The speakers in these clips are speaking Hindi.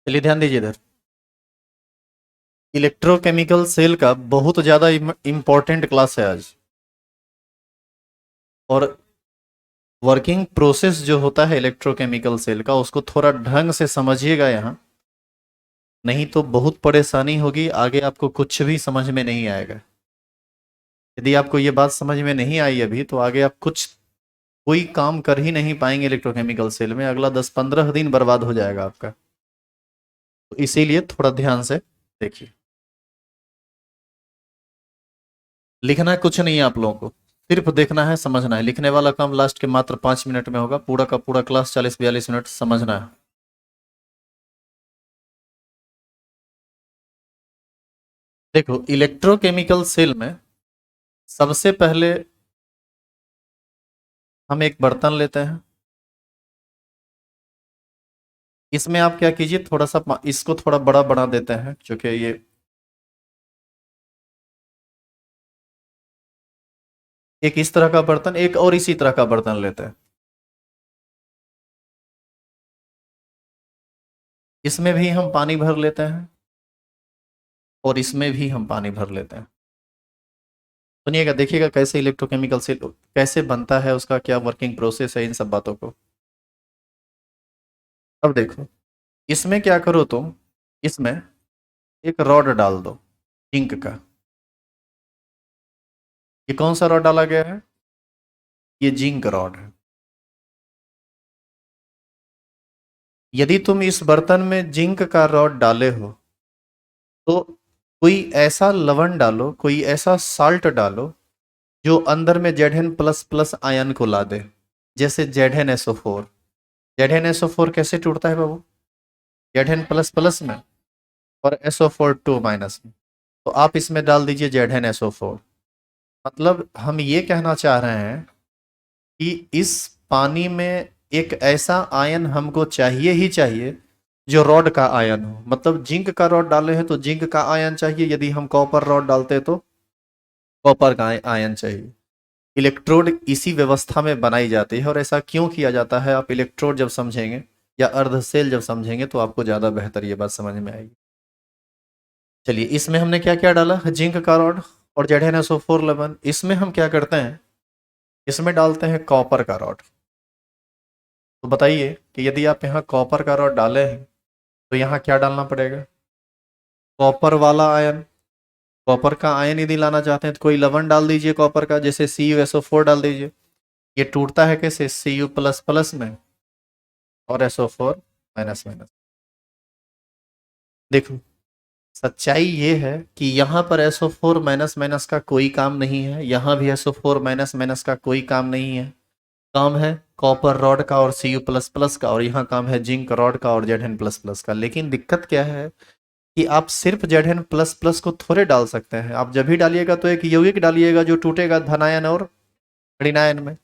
चलिए ध्यान दीजिए इधर। इलेक्ट्रोकेमिकल सेल का बहुत ज़्यादा इम्पोर्टेंट क्लास है आज। और वर्किंग प्रोसेस जो होता है इलेक्ट्रोकेमिकल सेल का, उसको थोड़ा ढंग से समझिएगा यहाँ, नहीं तो बहुत परेशानी होगी आगे, आपको कुछ भी समझ में नहीं आएगा। यदि आपको ये बात समझ में नहीं आई अभी, तो आगे आप कुछ कोई काम कर ही नहीं पाएंगे इलेक्ट्रोकेमिकल सेल में, अगला 10-15 दिन बर्बाद हो जाएगा आपका। तो इसीलिए थोड़ा ध्यान से देखिए। लिखना कुछ नहीं है आप लोगों को, सिर्फ देखना है, समझना है। लिखने वाला काम लास्ट के मात्र 5 मिनट में होगा, पूरा का पूरा क्लास 40-42 मिनट समझना है। देखो, इलेक्ट्रोकेमिकल सेल में सबसे पहले हम एक बर्तन लेते हैं। इसमें आप क्या कीजिए, थोड़ा सा इसको थोड़ा बड़ा बना देते हैं, क्योंकि ये एक इस तरह का बर्तन, एक और इसी तरह का बर्तन लेते हैं। इसमें भी हम पानी भर लेते हैं और इसमें भी हम पानी भर लेते हैं। सुनिएगा, देखिएगा कैसे इलेक्ट्रोकेमिकल से कैसे बनता है, उसका क्या वर्किंग प्रोसेस है, इन सब बातों को। अब देखो, इसमें क्या करो तुम, इसमें एक रॉड डाल दो जिंक का। ये कौन सा रॉड डाला गया है? ये जिंक रॉड है। यदि तुम इस बर्तन में जिंक का रॉड डाले हो, तो कोई ऐसा लवण डालो, कोई ऐसा साल्ट डालो जो अंदर में Zn++ आयन को ला दे, जैसे ZnSO4। ZnSO4 कैसे टूटता है बाबू? Zn++ में और SO4 2- में। तो आप इसमें डाल दीजिए ZnSO4। मतलब हम ये कहना चाह रहे हैं कि इस पानी में एक ऐसा आयन हमको चाहिए ही चाहिए जो रॉड का आयन हो। मतलब जिंक का रॉड डाले हैं तो जिंक का आयन चाहिए, यदि हम कॉपर रॉड डालते हैं तो कॉपर का आयन चाहिए। इलेक्ट्रोड इसी व्यवस्था में बनाई जाती है। और ऐसा क्यों किया जाता है, आप इलेक्ट्रोड जब समझेंगे या अर्धसेल जब समझेंगे तो आपको ज़्यादा बेहतर ये बात समझ में आएगी। चलिए, इसमें हमने क्या क्या डाला, जिंक का रॉड और ZnSO4 इसमें हम क्या करते हैं, इसमें डालते हैं कॉपर का रॉड। तो बताइए कि यदि आप यहाँ कॉपर का रॉड डाले हैं तो यहाँ क्या डालना पड़ेगा? कॉपर वाला आयन। कॉपर का आयन यदि लाना चाहते हैं तो कोई लवण डाल दीजिए कॉपर का, जैसे CuSO4 डाल दीजिए। ये टूटता है कैसे? Cu++ में और SO4-। देखो, सच्चाई ये है कि यहाँ पर SO4-, का कोई काम नहीं है, यहाँ भी SO4-, का कोई काम नहीं है। काम है कॉपर रॉड का और Cu++ का, और यहाँ काम है जिंक रॉड का और Zn++ का। लेकिन दिक्कत क्या है कि आप सिर्फ Zn++ को थोड़े डाल सकते हैं। आप जब भी डालिएगा तो एक यौगिक डालिएगा जो टूटेगा धनायन और ऋणायन में।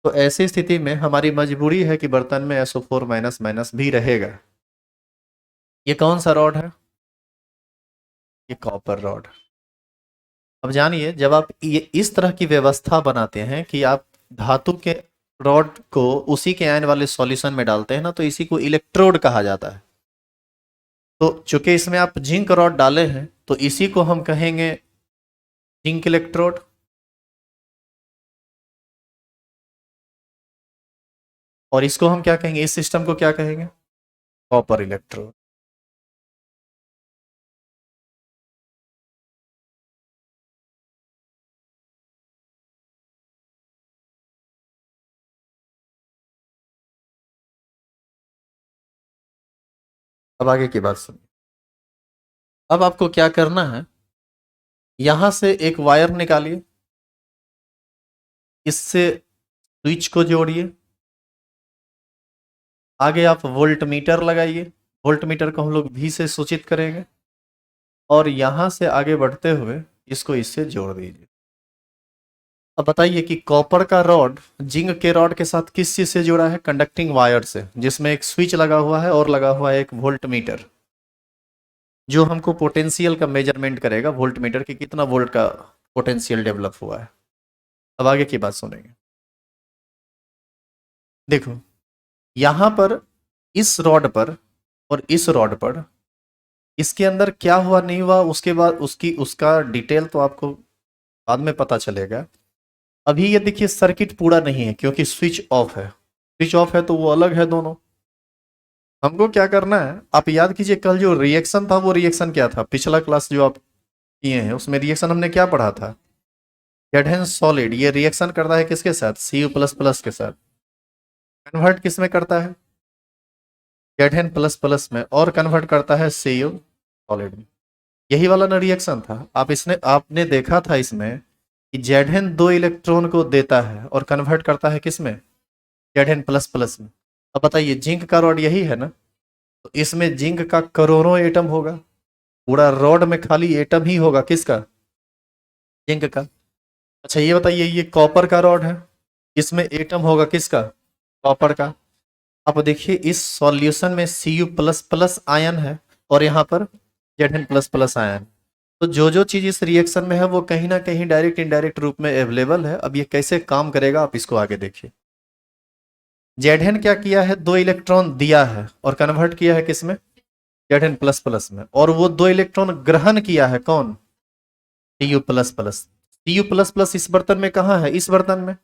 तो ऐसी स्थिति में हमारी मजबूरी है कि बर्तन में SO4-, भी रहेगा। ये कौन सा रॉड है? ये कॉपर रॉड। अब जानिए, जब आप ये इस तरह की व्यवस्था बनाते हैं कि आप धातु के रॉड को उसी के आयन वाले सॉल्यूशन में डालते हैं ना, तो इसी को इलेक्ट्रोड कहा जाता है। तो चूंकि इसमें आप जिंक रॉड डाले हैं तो इसी को हम कहेंगे जिंक इलेक्ट्रोड। और इसको हम क्या कहेंगे, इस सिस्टम को क्या कहेंगे? Copper electrode. अब आगे की बात सुनिए। अब आपको क्या करना है, यहां से एक वायर निकालिए, इससे स्विच को जोड़िए। आगे आप वोल्ट मीटर लगाइए, वोल्ट मीटर को हम लोग V से सूचित करेंगे। और यहां से आगे बढ़ते हुए इसको इससे जोड़ दीजिए। अब बताइए कि कॉपर का रॉड जिंक के रॉड के साथ किस चीज से जुड़ा है? कंडक्टिंग वायर से, जिसमें एक स्विच लगा हुआ है और लगा हुआ है एक वोल्ट मीटर, जो हमको पोटेंशियल का मेजरमेंट करेगा, वोल्ट मीटर की कितना वोल्ट का पोटेंशियल डेवलप हुआ है। अब आगे की बात सुनेंगे। देखो यहां पर इस रॉड पर और इस रॉड पर इसके अंदर क्या हुआ नहीं हुआ उसके बाद उसका डिटेल तो आपको बाद में पता चलेगा। अभी ये देखिए सर्किट पूरा नहीं है क्योंकि स्विच ऑफ है। स्विच ऑफ है तो वो अलग है दोनों। हमको क्या करना है, आप याद कीजिए कल जो रिएक्शन था वो रिएक्शन क्या था, पिछला क्लास जो आप किए हैं उसमें रिएक्शन हमने क्या पढ़ा था, एडहेंस सॉलिड ये रिएक्शन करता है किसके साथ, Cu प्लस प्लस के साथ। कन्वर्ट किस में करता है, एडहेन प्लस प्लस में, और कन्वर्ट करता है Cu सॉलिड में। यही वाला ना रिएक्शन था। आपने देखा था इसमें कि जेडहेन 2 इलेक्ट्रॉन को देता है और कन्वर्ट करता है किस में, जेडहेन प्लस प्लस में। अब बताइए जिंक का रॉड यही है ना, तो इसमें जिंक का करोड़ों एटम होगा। पूरा रॉड में खाली एटम ही होगा किसका, जिंक का। अच्छा ये बताइए ये कॉपर का रॉड है, इसमें एटम होगा किसका, कॉपर का। अब देखिए इस सॉल्यूशन में Cu प्लस प्लस आयन है और यहाँ पर Zn प्लस प्लस आयन। तो जो जो चीज इस रिएक्शन में है वो कहीं ना कहीं डायरेक्ट इनडायरेक्ट रूप में अवेलेबल है। अब ये कैसे काम करेगा आप इसको आगे देखिए। Zn क्या किया है, 2 इलेक्ट्रॉन दिया है और कन्वर्ट किया है किसमें, Zn प्लस प्लस में, और वो 2 इलेक्ट्रॉन ग्रहण किया है कौन, Cu plus plus. Cu plus plus इस बर्तन में कहाँ है, इस बर्तन में,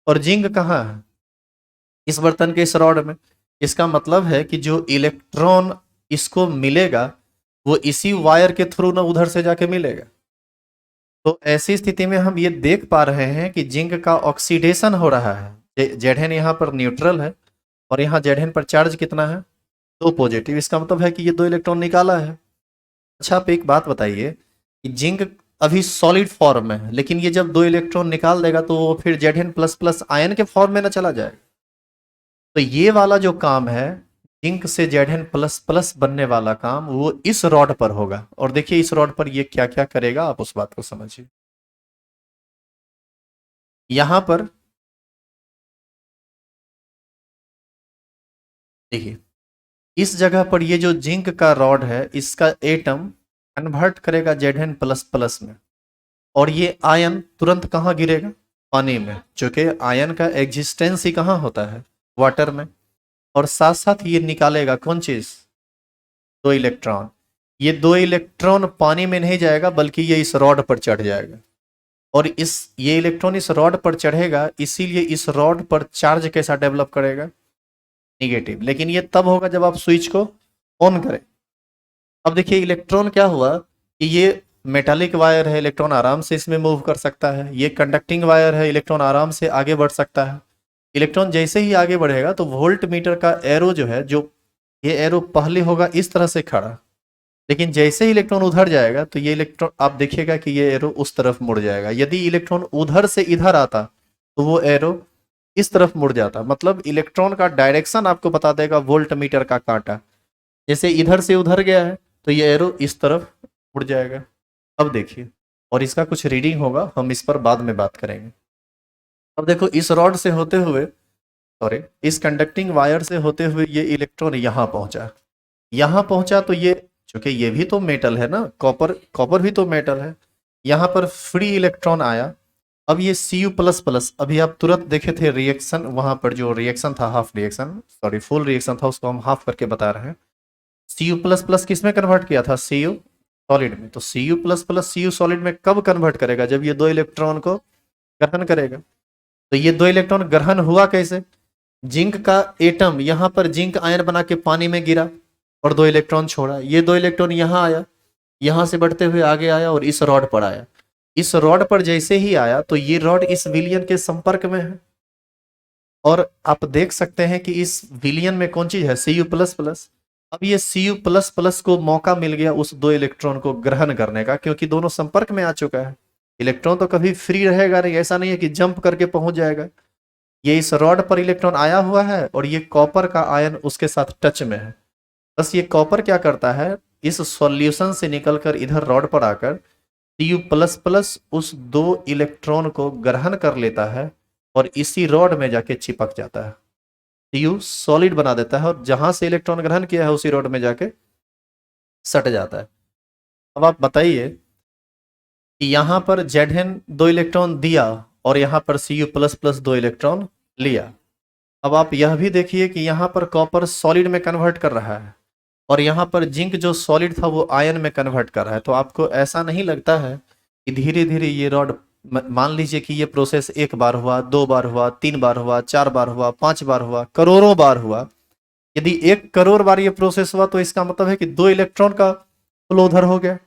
और जिंक कहाँ है, इस बर्तन के इस रॉड में। इसका मतलब है कि जो इलेक्ट्रॉन इसको मिलेगा वो इसी वायर के थ्रू ना उधर से जाके मिलेगा। तो ऐसी स्थिति में हम ये देख पा रहे हैं कि जिंक का ऑक्सीडेशन हो रहा है। Zn यहाँ पर न्यूट्रल है और यहाँ Zn पर चार्ज कितना है, 2 पॉजिटिव। इसका मतलब है कि ये 2 इलेक्ट्रॉन निकाला है। अच्छा आप एक बात बताइए कि जिंक अभी सॉलिड फॉर्म में है, लेकिन ये जब 2 इलेक्ट्रॉन निकाल देगा तो वो फिर Zn प्लस प्लस आयन के फॉर्म में ना चला जाएगा। तो ये वाला जो काम है जिंक से Zn प्लस प्लस बनने वाला काम वो इस रॉड पर होगा। और देखिए इस रॉड पर ये क्या क्या करेगा आप उस बात को समझिए। यहां पर देखिए इस जगह पर ये जो जिंक का रॉड है इसका एटम कन्वर्ट करेगा Zn प्लस प्लस में, और ये आयन तुरंत कहाँ गिरेगा, पानी में, क्योंकि आयन का एग्जिस्टेंस ही कहाँ होता है, वाटर में। और साथ साथ ये निकालेगा कौन चीज, 2 इलेक्ट्रॉन। ये 2 इलेक्ट्रॉन पानी में नहीं जाएगा बल्कि ये इस रॉड पर चढ़ जाएगा, और ये इलेक्ट्रॉन इस रॉड पर चढ़ेगा, इसीलिए इस रॉड पर चार्ज कैसा डेवलप करेगा, निगेटिव। लेकिन ये तब होगा जब आप स्विच को ऑन करें। अब देखिए इलेक्ट्रॉन क्या हुआ कि ये मेटालिक वायर है, इलेक्ट्रॉन आराम से इसमें मूव कर सकता है। ये कंडक्टिंग वायर है, इलेक्ट्रॉन आराम से आगे बढ़ सकता है। इलेक्ट्रॉन जैसे ही आगे बढ़ेगा तो वोल्ट मीटर का एरो जो है, जो ये एरो पहले होगा इस तरह से खड़ा, लेकिन जैसे ही इलेक्ट्रॉन उधर जाएगा तो ये इलेक्ट्रॉन आप देखिएगा कि ये एरो उस तरफ मुड़ जाएगा। यदि इलेक्ट्रॉन उधर से इधर आता तो वो एरो इस तरफ मुड़ जाता। मतलब इलेक्ट्रॉन का डायरेक्शन आपको बता देगा वोल्ट मीटर का कांटा। जैसे इधर से उधर गया है तो ये एरो इस तरफ मुड़ जाएगा। अब देखिए, और इसका कुछ रीडिंग होगा, हम इस पर बाद में बात करेंगे। अब देखो इस रॉड से होते हुए, सॉरी इस कंडक्टिंग वायर से होते हुए ये इलेक्ट्रॉन यहाँ पहुंचा। यहाँ पहुंचा तो ये, चूंकि ये भी तो मेटल है ना, कॉपर, कॉपर भी तो मेटल है। यहाँ पर फ्री इलेक्ट्रॉन आया। अब ये Cu प्लस प्लस, अभी आप तुरंत देखे थे रिएक्शन, वहां पर जो रिएक्शन था half reaction, sorry full reaction था, उसको हम हाफ करके बता रहे हैं। Cu प्लस प्लस किस में कन्वर्ट किया था, Cu सॉलिड में। तो Cu plus plus Cu solid में कब कन्वर्ट करेगा, जब ये 2 इलेक्ट्रॉन को ग्रहण करेगा। तो ये 2 इलेक्ट्रॉन ग्रहण हुआ कैसे, जिंक का एटम यहां पर जिंक आयन बना के पानी में गिरा और 2 इलेक्ट्रॉन छोड़ा। ये 2 इलेक्ट्रॉन यहां आया, यहां से बढ़ते हुए आगे आया और इस रॉड पर आया। इस रॉड पर जैसे ही आया तो ये रॉड इस विलियन के संपर्क में है, और आप देख सकते हैं कि इस विलियन में कौन चीज है, Cu प्लस प्लस। अब ये Cu प्लस प्लस को मौका मिल गया उस 2 इलेक्ट्रॉन को ग्रहण करने का, क्योंकि दोनों संपर्क में आ चुका है। इलेक्ट्रॉन तो कभी फ्री रहेगा नहीं, ऐसा नहीं है कि जंप करके पहुंच जाएगा। ये इस रॉड पर इलेक्ट्रॉन आया हुआ है और ये कॉपर का आयन उसके साथ टच में है। बस ये कॉपर क्या करता है, इस सॉल्यूशन से निकलकर इधर रॉड पर आकर Cu प्लस प्लस उस 2 इलेक्ट्रॉन को ग्रहण कर लेता है और इसी रॉड में जाके चिपक जाता है। Cu सॉलिड बना देता है और जहां से इलेक्ट्रॉन ग्रहण किया है उसी रॉड में जाके सट जाता है। अब आप बताइए कि यहाँ पर Zn 2 इलेक्ट्रॉन दिया और यहाँ पर Cu++ 2 इलेक्ट्रॉन लिया। अब आप यह भी देखिए कि यहाँ पर कॉपर सॉलिड में कन्वर्ट कर रहा है और यहाँ पर जिंक जो सॉलिड था वो आयन में कन्वर्ट कर रहा है। तो आपको ऐसा नहीं लगता है कि धीरे धीरे ये रॉड, मान लीजिए कि ये प्रोसेस 1 बार हुआ, 2 बार हुआ, 3 बार हुआ, 4 बार हुआ, 5 बार हुआ, करोड़ों बार हुआ। यदि 1 करोड़ बार ये प्रोसेस हुआ तो इसका मतलब है कि 2 इलेक्ट्रॉन का फ्लो उधर हो गया।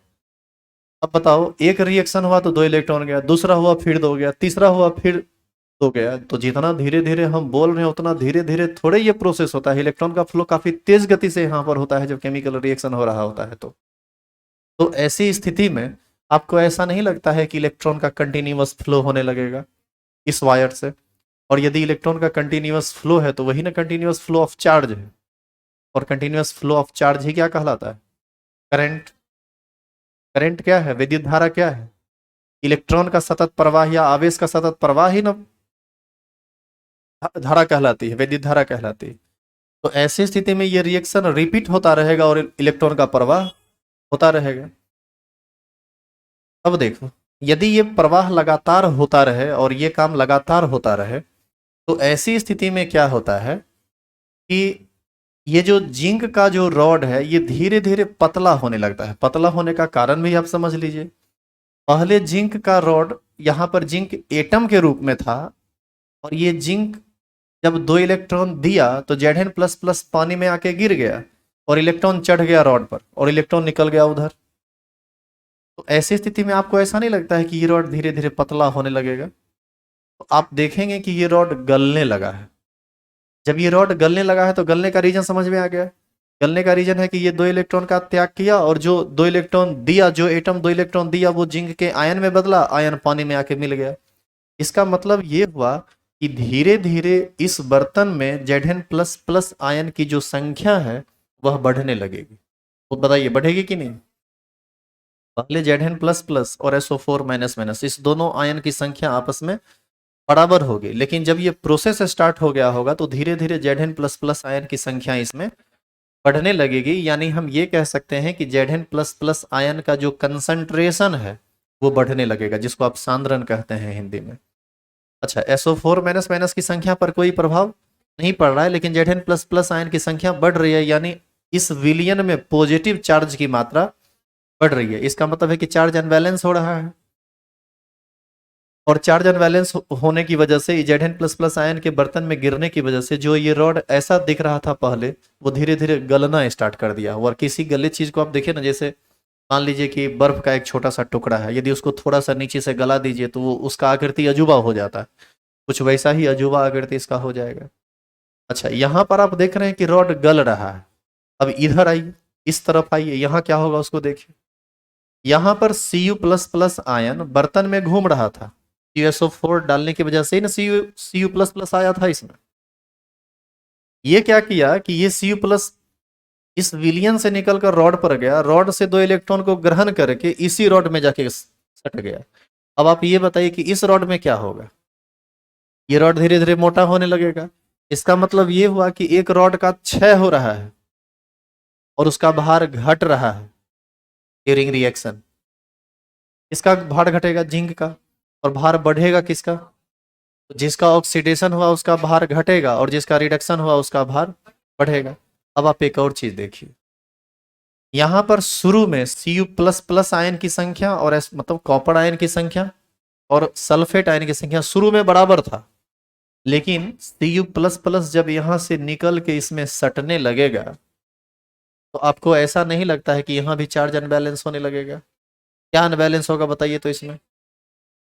अब बताओ, एक रिएक्शन हुआ तो 2 इलेक्ट्रॉन गया, दूसरा हुआ फिर 2 गया, तीसरा हुआ फिर 2 गया। तो जितना धीरे धीरे हम बोल रहे हैं उतना धीरे धीरे थोड़े ये प्रोसेस होता है। इलेक्ट्रॉन का फ्लो काफी तेज गति से यहाँ पर होता है जब केमिकल रिएक्शन हो रहा होता है। तो ऐसी स्थिति में आपको ऐसा नहीं लगता है कि इलेक्ट्रॉन का कंटिन्यूअस फ्लो होने लगेगा इस वायर से। और यदि इलेक्ट्रॉन का कंटिन्यूअस फ्लो है तो वही ना कंटिन्यूअस फ्लो ऑफ चार्ज है। और कंटिन्यूअस फ्लो ऑफ चार्ज ही क्या कहलाता है? करंट। करंट क्या है? विद्युत धारा क्या है? इलेक्ट्रॉन का सतत प्रवाह या आवेश का सतत प्रवाह ही ना धारा कहलाती है, विद्युत धारा कहलाती है। तो ऐसी स्थिति में ये रिएक्शन रिपीट होता रहेगा और इलेक्ट्रॉन का प्रवाह होता रहेगा। अब देखो, यदि ये प्रवाह लगातार होता रहे और ये काम लगातार होता रहे तो ऐसी स्थिति में क्या होता है कि ये जो जिंक का जो रॉड है ये धीरे धीरे पतला होने लगता है। पतला होने का कारण भी आप समझ लीजिए। पहले जिंक का रॉड यहाँ पर जिंक एटम के रूप में था और ये जिंक जब 2 इलेक्ट्रॉन दिया तो Zn++ पानी में आके गिर गया और इलेक्ट्रॉन चढ़ गया रॉड पर और इलेक्ट्रॉन निकल गया उधर। तो ऐसी स्थिति में आपको ऐसा नहीं लगता है कि ये रॉड धीरे धीरे पतला होने लगेगा? तो आप देखेंगे कि ये रॉड गलने लगा है। जब ये रॉड गलने लगा है तो गलने का रीजन समझ में आ गया। गलने का रीजन है कि ये 2 इलेक्ट्रॉन का त्याग किया और जो 2 इलेक्ट्रॉन दिया, जो एटम 2 इलेक्ट्रॉन दिया वो जिंक के आयन में बदला, आयन पानी में आके मिल गया। इसका मतलब ये हुआ कि धीरे धीरे इस बर्तन में Zn++ आयन की जो संख्या है वह बढ़ने लगेगी। तो बताइए बढ़ेगी कि नहीं? पहले Zn++ और SO4- इस दोनों आयन की संख्या आपस में बराबर होगी, लेकिन जब ये प्रोसेस स्टार्ट हो गया होगा तो धीरे धीरे Zn++ आयन की संख्या इसमें बढ़ने लगेगी। यानी हम ये कह सकते हैं कि Zn++ आयन का जो कंसंट्रेशन है वो बढ़ने लगेगा, जिसको आप सांद्रण कहते हैं हिंदी में। अच्छा, SO4- की संख्या पर कोई प्रभाव नहीं पड़ रहा है, लेकिन Zn++ आयन की संख्या बढ़ रही है, यानी इस विलियन में पॉजिटिव चार्ज की मात्रा बढ़ रही है। इसका मतलब है कि चार्ज अनबैलेंस हो रहा है और चार्ज अनबैलेंस होने की वजह से Zn++ आयन के बर्तन में गिरने की वजह से जो ये रॉड ऐसा दिख रहा था पहले वो धीरे धीरे गलना स्टार्ट कर दिया। और किसी गले चीज को आप देखिए ना, जैसे मान लीजिए कि बर्फ का एक छोटा सा टुकड़ा है, यदि उसको थोड़ा सा नीचे से गला दीजिए तो वो उसका आकृति अजूबा हो जाता है। कुछ वैसा ही अजूबा आकृति इसका हो जाएगा। अच्छा, यहाँ पर आप देख रहे हैं कि रॉड गल रहा है। अब इधर आइए, इस तरफ आइए, यहाँ क्या होगा उसको देखिए। यहाँ पर Cu++ आयन बर्तन में घूम रहा था। CuSO4 डालने की वजह से ही ना Cu++ आया था इसमें। ये क्या किया कि ये Cu+ इस विलियन से निकलकर रॉड पर गया, रॉड से 2 इलेक्ट्रॉन को ग्रहण करके इसी रॉड में जाके सट गया। अब आप ये बताइए कि इस रॉड में क्या होगा? ये रॉड धीरे धीरे मोटा होने लगेगा। इसका मतलब ये हुआ कि एक रॉड का क्षय हो रहा है और उसका भार घट रहा है ड्यूरिंग रिएक्शन। इसका भार घटेगा जिंक का, और भार बढ़ेगा किसका? तो जिसका ऑक्सीडेशन हुआ उसका भार घटेगा और जिसका रिडक्शन हुआ उसका भार बढ़ेगा। अब आप एक और चीज देखिए, यहां पर शुरू में Cu++ आयन की संख्या और मतलब कॉपर आयन की संख्या और सल्फेट आयन की संख्या शुरू में बराबर था, लेकिन Cu++ जब यहां से निकल के इसमें सटने लगेगा तो आपको ऐसा नहीं लगता है कि यहां भी चार्ज अनबैलेंस होने लगेगा? क्या अनबैलेंस होगा बताइए तो इसमें?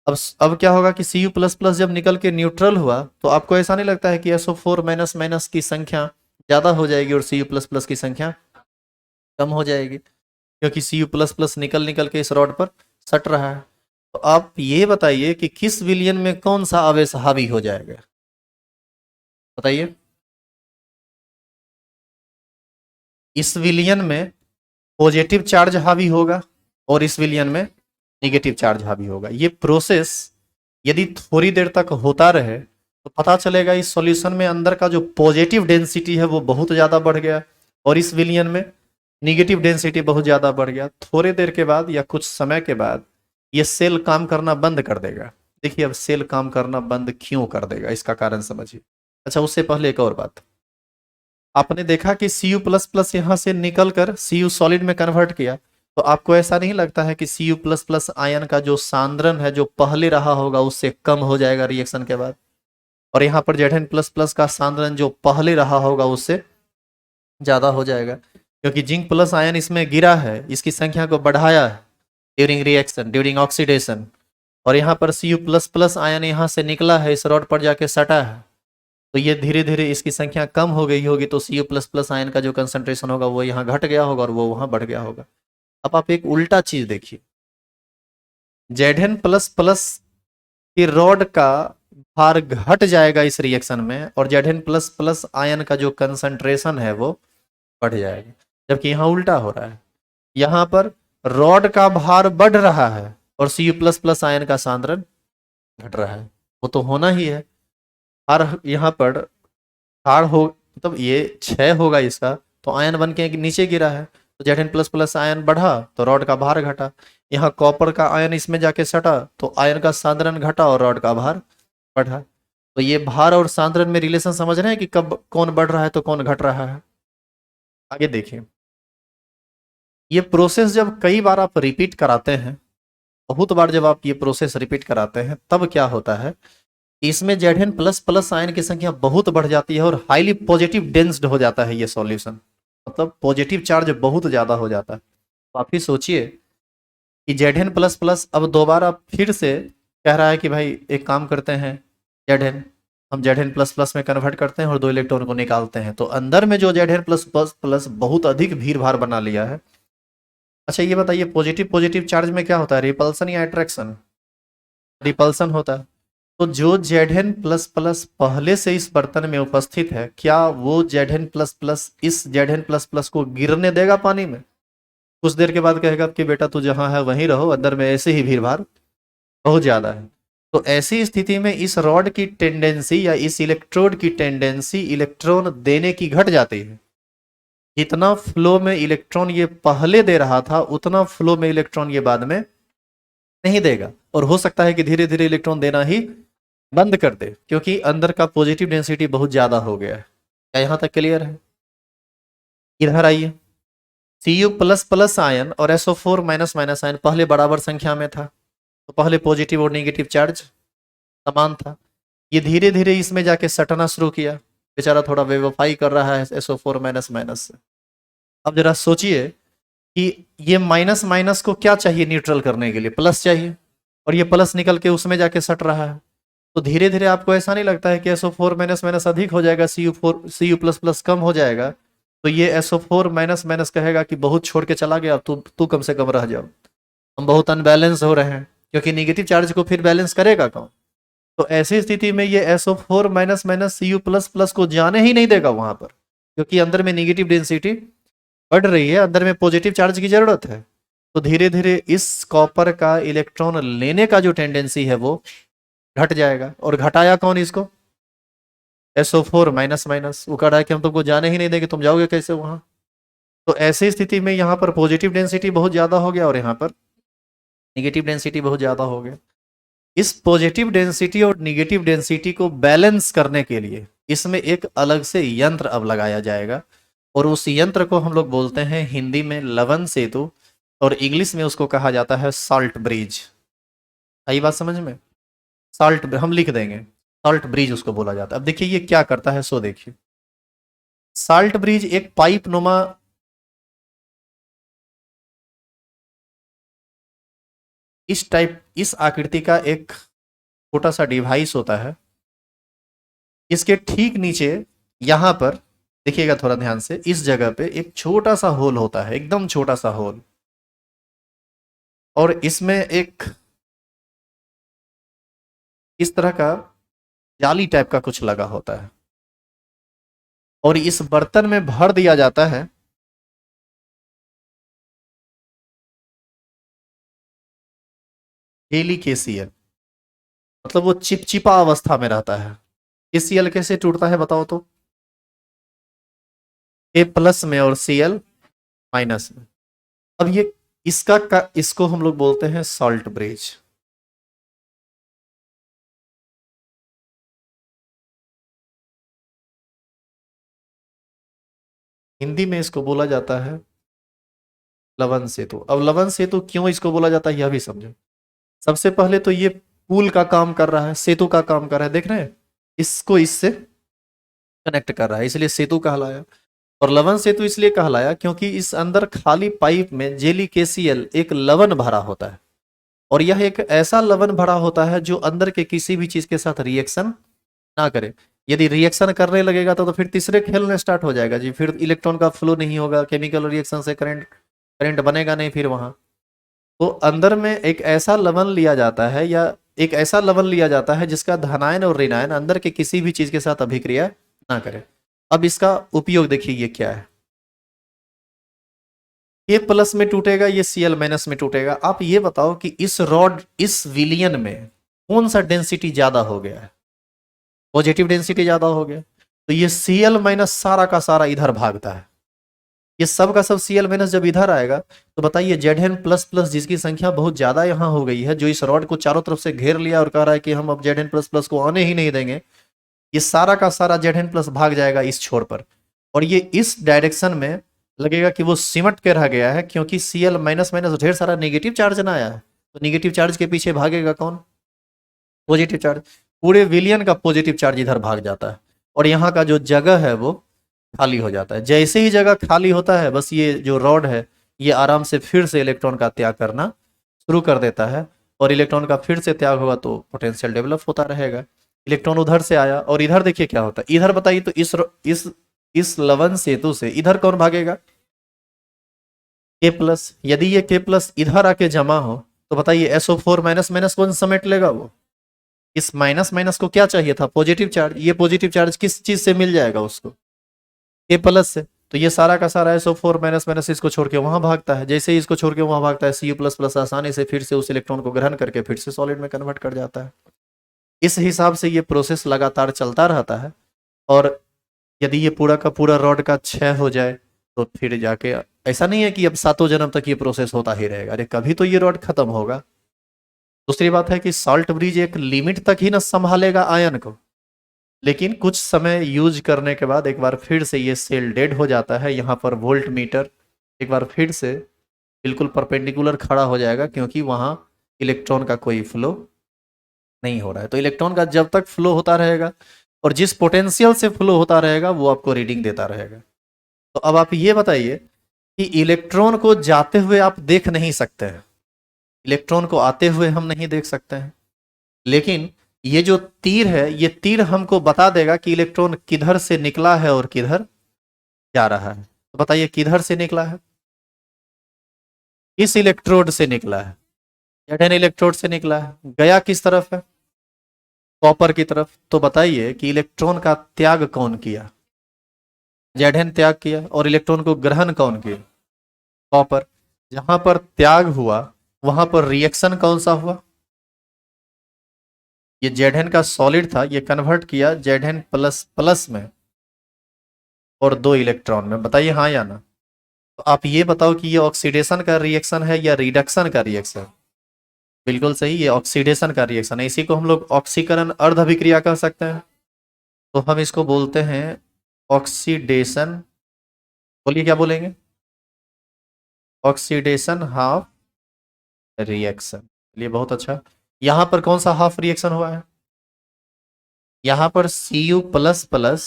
अब क्या होगा कि Cu++ जब निकल के न्यूट्रल हुआ तो आपको ऐसा नहीं लगता है कि SO4- की संख्या ज्यादा हो जाएगी और Cu++ की संख्या कम हो जाएगी, क्योंकि Cu++ निकल निकल के इस रॉड पर सट रहा है। तो आप ये बताइए कि किस विलियन में कौन सा आवेश हावी हो जाएगा? बताइए। इस विलियन में पॉजिटिव चार्ज हावी होगा और इस विलियन में निगेटिव चार्ज हावी होगा। ये प्रोसेस यदि थोड़ी देर तक होता रहे तो पता चलेगा इस सॉल्यूशन में अंदर का जो पॉजिटिव डेंसिटी है वो बहुत ज़्यादा बढ़ गया और इस विलियन में निगेटिव डेंसिटी बहुत ज़्यादा बढ़ गया। थोड़े देर के बाद या कुछ समय के बाद ये सेल काम करना बंद कर देगा। देखिए अब सेल काम करना बंद क्यों कर देगा, इसका कारण समझिए। अच्छा उससे पहले एक और बात, आपने देखा कि Cu प्लस प्लस यहां से निकल कर Cu सॉलिड में कन्वर्ट किया, तो आपको ऐसा नहीं लगता है कि Cu प्लस प्लस आयन का जो सांद्रण है जो पहले रहा होगा उससे कम हो जाएगा रिएक्शन के बाद, और यहाँ पर Zn प्लस प्लस का सांद्रण जो पहले रहा होगा उससे ज्यादा हो जाएगा, क्योंकि जिंक प्लस आयन इसमें गिरा है, इसकी संख्या को बढ़ाया है ड्यूरिंग रिएक्शन, ड्यूरिंग ऑक्सीडेशन, और यहाँ पर Cu प्लस प्लस आयन यहाँ से निकला है, इस रॉड पर जाके सटा है, तो ये धीरे धीरे इसकी संख्या कम हो गई होगी, तो Cu प्लस प्लस आयन का जो कंसंट्रेशन होगा वो यहाँ घट गया होगा और वो वहाँ बढ़ गया होगा। अब आप एक उल्टा चीज देखिए, Zn प्लस प्लस की रॉड का भार घट जाएगा इस रिएक्शन में, और Zn प्लस प्लस आयन का जो कंसंट्रेशन है वो बढ़ जाएगा, जबकि यहाँ उल्टा हो रहा है। यहाँ पर रॉड का भार बढ़ रहा है और Cu प्लस प्लस आयन का सांद्रण घट रहा है, वो तो होना ही है। हर यहाँ पर हार हो, मतलब ये 6 होगा इसका, तो आयन बन के नीचे गिरा है, तो Zn प्लस प्लस आयन बढ़ा तो रॉड का भार घटा, यहाँ कॉपर का आयन इसमें जाके सटा तो आयन का सांद्रण घटा और रॉड का भार बढ़ा। तो ये भार और सांद्रण में रिलेशन समझ रहे हैं कि कब कौन बढ़ रहा है तो कौन घट रहा है। आगे देखिए, ये प्रोसेस जब कई बार आप रिपीट कराते हैं, बहुत बार जब आप ये प्रोसेस रिपीट कराते हैं, तब क्या होता है, इसमें Zn प्लस प्लस आयन की संख्या बहुत बढ़ जाती है और हाईली पॉजिटिव डेंस्ड हो जाता है ये सॉल्यूशन, मतलब पॉजिटिव चार्ज बहुत ज्यादा हो जाता है। तो आप ही सोचिए कि Zn प्लस प्लस अब दोबारा फिर से कह रहा है कि भाई एक काम करते हैं, Zn हम Zn प्लस प्लस में कन्वर्ट करते हैं और 2 इलेक्ट्रॉन को निकालते हैं, तो अंदर में जो Zn प्लस प्लस प्लस बहुत अधिक भीड़ भाड़ बना लिया है। अच्छा ये बताइए, पॉजिटिव पॉजिटिव चार्ज में क्या होता है, रिपल्सन या अट्रैक्शन? रिपल्सन होता है। तो जो Zn प्लस प्लस पहले से इस बर्तन में उपस्थित है, क्या वो Zn प्लस प्लस इस Zn प्लस प्लस को गिरने देगा पानी में? कुछ देर के बाद कहेगा कि बेटा तू जहां है वहीं रहो, अंदर में ऐसे ही भीड़ भाड़ बहुत ज्यादा है। तो ऐसी स्थिति में इस रॉड की टेंडेंसी या इस इलेक्ट्रोड की टेंडेंसी इलेक्ट्रॉन देने की घट जाती है। जितना फ्लो में इलेक्ट्रॉन ये पहले दे रहा था उतना फ्लो में इलेक्ट्रॉन ये बाद में नहीं देगा, और हो सकता है कि धीरे धीरे इलेक्ट्रॉन देना ही बंद कर दे, क्योंकि अंदर का पॉजिटिव डेंसिटी बहुत ज्यादा हो गया है। क्या यहां तक क्लियर है? इधर आइए, Cu प्लस प्लस आयन और SO4 माइनस माइनस आयन पहले बराबर संख्या में था, तो पहले पॉजिटिव और नेगेटिव चार्ज समान था। ये धीरे धीरे इसमें जाके सटना शुरू किया, बेचारा थोड़ा बेवफाई कर रहा है SO4 माइनस माइनस से। अब जरा सोचिए कि ये माइनस माइनस को क्या चाहिए न्यूट्रल करने के लिए, प्लस चाहिए, और ये प्लस निकल के उसमें जाके सट रहा है। तो धीरे धीरे आपको ऐसा नहीं लगता है कि SO4 माइनस माइनस अधिक हो जाएगा, Cu प्लस प्लस कम हो जाएगा, तो ये SO4 माइनस माइनस कहेगा कि बहुत छोड़ के चला गया, तू तू कम से कम रह जाओ, हम बहुत अनबैलेंस हो रहे हैं, क्योंकि निगेटिव चार्ज को फिर बैलेंस करेगा कौन? तो ऐसी स्थिति में ये SO4 minus minus Cu plus plus को जाने ही नहीं देगा वहां पर, क्योंकि अंदर में निगेटिव डेंसिटी बढ़ रही है, अंदर में पॉजिटिव चार्ज की जरूरत है। तो धीरे धीरे इस कॉपर का इलेक्ट्रॉन लेने का जो टेंडेंसी है वो घट जाएगा, और घटाया कौन इसको? SO4 minus minus. वो कह रहा है कि हम तुमको जाने ही नहीं देंगे, तुम जाओगे कैसे वहां? तो ऐसी स्थिति में यहाँ पर पॉजिटिव डेंसिटी बहुत ज्यादा हो गया और यहाँ पर निगेटिव डेंसिटी बहुत ज्यादा हो गया। इस पॉजिटिव डेंसिटी और निगेटिव डेंसिटी को बैलेंस करने के लिए इसमें एक अलग से यंत्र अब लगाया जाएगा, और उस यंत्र को हम लोग बोलते हैं हिंदी में लवण सेतु, और इंग्लिश में उसको कहा जाता है सॉल्ट ब्रिज। आई बात समझ में? सॉल्ट हम लिख देंगे, सॉल्ट ब्रिज उसको बोला जाता है। अब देखिए ये क्या करता है, सो देखिए, सॉल्ट ब्रिज एक पाइप नुमा इस टाइप इस आकृति का एक छोटा सा डिवाइस होता है। इसके ठीक नीचे यहां पर देखिएगा थोड़ा ध्यान से, इस जगह पे एक छोटा सा होल होता है, एकदम छोटा सा होल, और इसमें एक इस तरह का जाली टाइप का कुछ लगा होता है, और इस बर्तन में भर दिया जाता है हेली KCl, मतलब वो चिपचिपा अवस्था में रहता है। KCl कैसे टूटता है बताओ तो? A प्लस में और Cl माइनस में। अब इसको हम लोग बोलते हैं सॉल्ट ब्रिज। हिंदी में इसको बोला जाता है लवन सेतु। अब लवन सेतु क्यों इसको बोला जाता है यह भी समझो। सबसे पहले तो ये पुल का काम कर रहा है, सेतु का काम कर रहा है, देख रहे हैं, इसको इससे कनेक्ट कर रहा है, इसलिए सेतु कहलाया। और लवन सेतु इसलिए कहलाया क्योंकि इस अंदर खाली पाइप में जेली केसीएल एक लवण भरा होता है, और यह एक ऐसा लवण भरा होता है जो अंदर के किसी भी चीज के साथ रिएक्शन ना करे। यदि रिएक्शन करने लगेगा तो फिर तीसरे खेलने स्टार्ट हो जाएगा जी, फिर इलेक्ट्रॉन का फ्लो नहीं होगा, केमिकल रिएक्शन से करंट करंट बनेगा नहीं फिर वहां। तो अंदर में एक ऐसा लवण लिया जाता है, या एक ऐसा लवण लिया जाता है जिसका धनायन और ऋणायन अंदर के किसी भी चीज के साथ अभिक्रिया ना करे। अब इसका उपयोग देखिए ये क्या है। ये प्लस में टूटेगा, ये Cl माइनस में टूटेगा। आप ये बताओ कि इस रॉड, इस विलियन में कौन सा डेंसिटी ज्यादा हो गया है? पॉजिटिव डेंसिटी ज्यादा हो गया, तो ये Cl माइनस सारा का सारा इधर भागता है। ये सब का सब Cl माइनस जब इधर आएगा तो बताइए Zn प्लस प्लस जिसकी संख्या बहुत ज्यादा यहां हो गई है, जो इस रॉड को चारों तरफ से घेर लिया और कह रहा है कि हम अब Zn प्लस प्लस को आने ही नहीं देंगे, ये सारा का सारा Zn प्लस भाग जाएगा इस छोर पर, और ये इस डायरेक्शन में लगेगा कि वो सिमट के रह गया है, क्योंकि Cl माइनस माइनस ढेर सारा नेगेटिव चार्ज ना आया है। तो नेगेटिव चार्ज के पीछे भागेगा कौन? Positive charge. पूरे विलियन का पॉजिटिव चार्ज इधर भाग जाता है, और यहाँ का जो जगह है वो खाली हो जाता है। जैसे ही जगह खाली होता है, बस ये जो रॉड है ये आराम से फिर से इलेक्ट्रॉन का त्याग करना शुरू कर देता है, और इलेक्ट्रॉन का फिर से त्याग होगा तो पोटेंशियल डेवलप होता रहेगा। इलेक्ट्रॉन उधर से आया, और इधर देखिए क्या होता है। इधर बताइए तो इस लवन सेतु से इधर कौन भागेगा? के प्लस। यदि ये के प्लस इधर आके जमा हो तो बताइए SO4 माइनस माइनस कौन समेट लेगा? वो। इस माइनस माइनस को क्या चाहिए था? Positive charge. ये पॉजिटिव चार्ज किस चीज से मिल जाएगा उसको? के प्लस से। तो ये सारा का सारा SO4 माइनस माइनस इसको छोड़ के वहां भागता है। जैसे ही इसको छोड़ के वहां भागता है, Cu प्लस प्लस आसानी से फिर से उस इलेक्ट्रॉन को ग्रहण करके फिर से सॉलिड में कन्वर्ट कर जाता है। इस हिसाब से ये प्रोसेस लगातार चलता रहता है, और यदि ये पूरा का पूरा रॉड का क्षय हो जाए तो फिर जाके ऐसा नहीं है कि अब सातों जन्म तक ये प्रोसेस होता ही रहेगा, अरे कभी तो ये रॉड खत्म होगा। दूसरी बात है कि सॉल्ट ब्रिज एक लिमिट तक ही ना संभालेगा आयन को, लेकिन कुछ समय यूज करने के बाद एक बार फिर से ये सेल डेड हो जाता है। यहाँ पर वोल्ट मीटर एक बार फिर से बिल्कुल परपेंडिकुलर खड़ा हो जाएगा, क्योंकि वहाँ इलेक्ट्रॉन का कोई फ्लो नहीं हो रहा है। तो इलेक्ट्रॉन का जब तक फ्लो होता रहेगा और जिस पोटेंशियल से फ्लो होता रहेगा वो आपको रीडिंग देता रहेगा। तो अब आप ये बताइए कि इलेक्ट्रॉन को जाते हुए आप देख नहीं सकते हैं, इलेक्ट्रॉन को आते हुए हम नहीं देख सकते हैं, लेकिन ये जो तीर है ये तीर हमको बता देगा कि इलेक्ट्रॉन किधर से निकला है और किधर जा रहा है। तो बताइए किधर से निकला है? इस इलेक्ट्रोड से निकला है, एडन इलेक्ट्रोड से निकला है। गया किस तरफ है? कॉपर की तरफ। तो बताइए कि इलेक्ट्रॉन का त्याग कौन किया? जेडन त्याग किया। और इलेक्ट्रॉन को ग्रहण कौन किया? कॉपर। जहां पर त्याग हुआ वहां पर रिएक्शन कौन सा हुआ? ये जेडन का सॉलिड था, ये कन्वर्ट किया जेडन प्लस प्लस में और 2 इलेक्ट्रॉन में। बताइए हाँ या ना। तो आप ये बताओ कि ये ऑक्सीडेशन का रिएक्शन है या रिडक्शन का रिएक्शन? बिल्कुल सही, ये ऑक्सीडेशन का रिएक्शन है। इसी को हम लोग ऑक्सीकरण अर्ध अभिक्रिया कह सकते हैं। तो हम इसको बोलते हैं ऑक्सीडेशन। बोलिए क्या बोलेंगे? Oxidation half reaction. चलिए बहुत अच्छा। यहां पर कौन सा हाफ रिएक्शन हुआ है? यहां पर Cu प्लस प्लस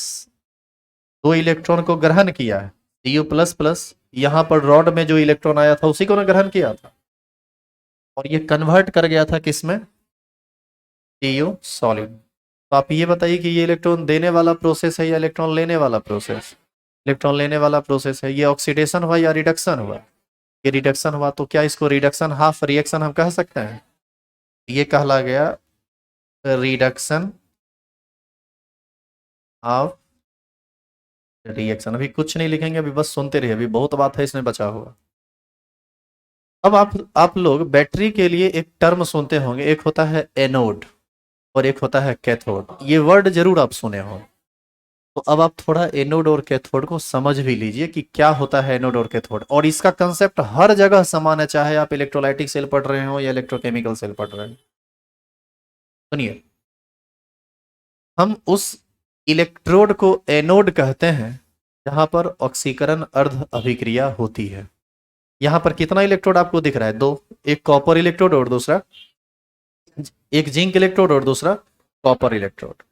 2 इलेक्ट्रॉन को ग्रहण किया है। Cu प्लस प्लस यहां पर रॉड में जो इलेक्ट्रॉन आया था उसी को ना ग्रहण किया था, और ये कन्वर्ट कर गया था किसमें? Cu solid. तो आप ये बताइए कि ये इलेक्ट्रॉन देने वाला प्रोसेस है या इलेक्ट्रॉन लेने वाला प्रोसेस? इलेक्ट्रॉन लेने वाला प्रोसेस है। ये ऑक्सीडेशन हुआ या रिडक्शन हुआ? ये रिडक्शन हुआ। तो क्या इसको रिडक्शन हाफ रिएक्शन हम कह सकते हैं? ये कहला गया रिडक्शन हाफ रिएक्शन। अभी कुछ नहीं लिखेंगे, अभी बस सुनते रहिए, अभी बहुत बात है इसमें बचा हुआ। अब आप लोग बैटरी के लिए एक टर्म सुनते होंगे, एक होता है एनोड और एक होता है कैथोड। ये वर्ड जरूर आप सुने हो। तो अब आप थोड़ा एनोड और कैथोड को समझ भी लीजिए कि क्या होता है एनोड और कैथोड, और इसका कंसेप्ट हर जगह समान है, चाहे आप इलेक्ट्रोलाइटिक सेल पढ़ रहे हो या इलेक्ट्रोकेमिकल सेल पढ़ रहे हो। सुनिए, हम उस इलेक्ट्रोड को एनोड कहते हैं जहां पर ऑक्सीकरण अर्ध अभिक्रिया होती है। यहां पर कितना इलेक्ट्रोड आपको दिख रहा है? दो, एक कॉपर इलेक्ट्रोड और दूसरा, एक जिंक इलेक्ट्रोड और दूसरा कॉपर इलेक्ट्रोड।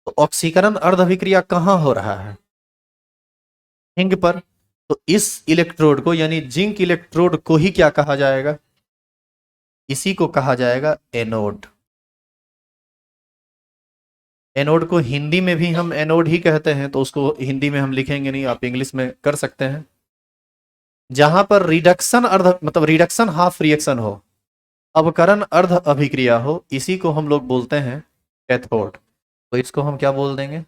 तो ऑक्सीकरण अर्ध अभिक्रिया कहां हो रहा है? जिंक पर। तो इस इलेक्ट्रोड को यानी जिंक इलेक्ट्रोड को ही क्या कहा जाएगा? इसी को कहा जाएगा एनोड। एनोड को हिंदी में भी हम एनोड ही कहते हैं, तो उसको हिंदी में हम लिखेंगे नहीं, आप इंग्लिश में कर सकते हैं। जहां पर रिडक्शन अर्ध मतलब रिडक्शन हाफ रिएक्शन हो, अवकरण अर्ध अभिक्रिया हो, इसी को हम लोग बोलते हैं कैथोड। तो इसको हम क्या बोल देंगे?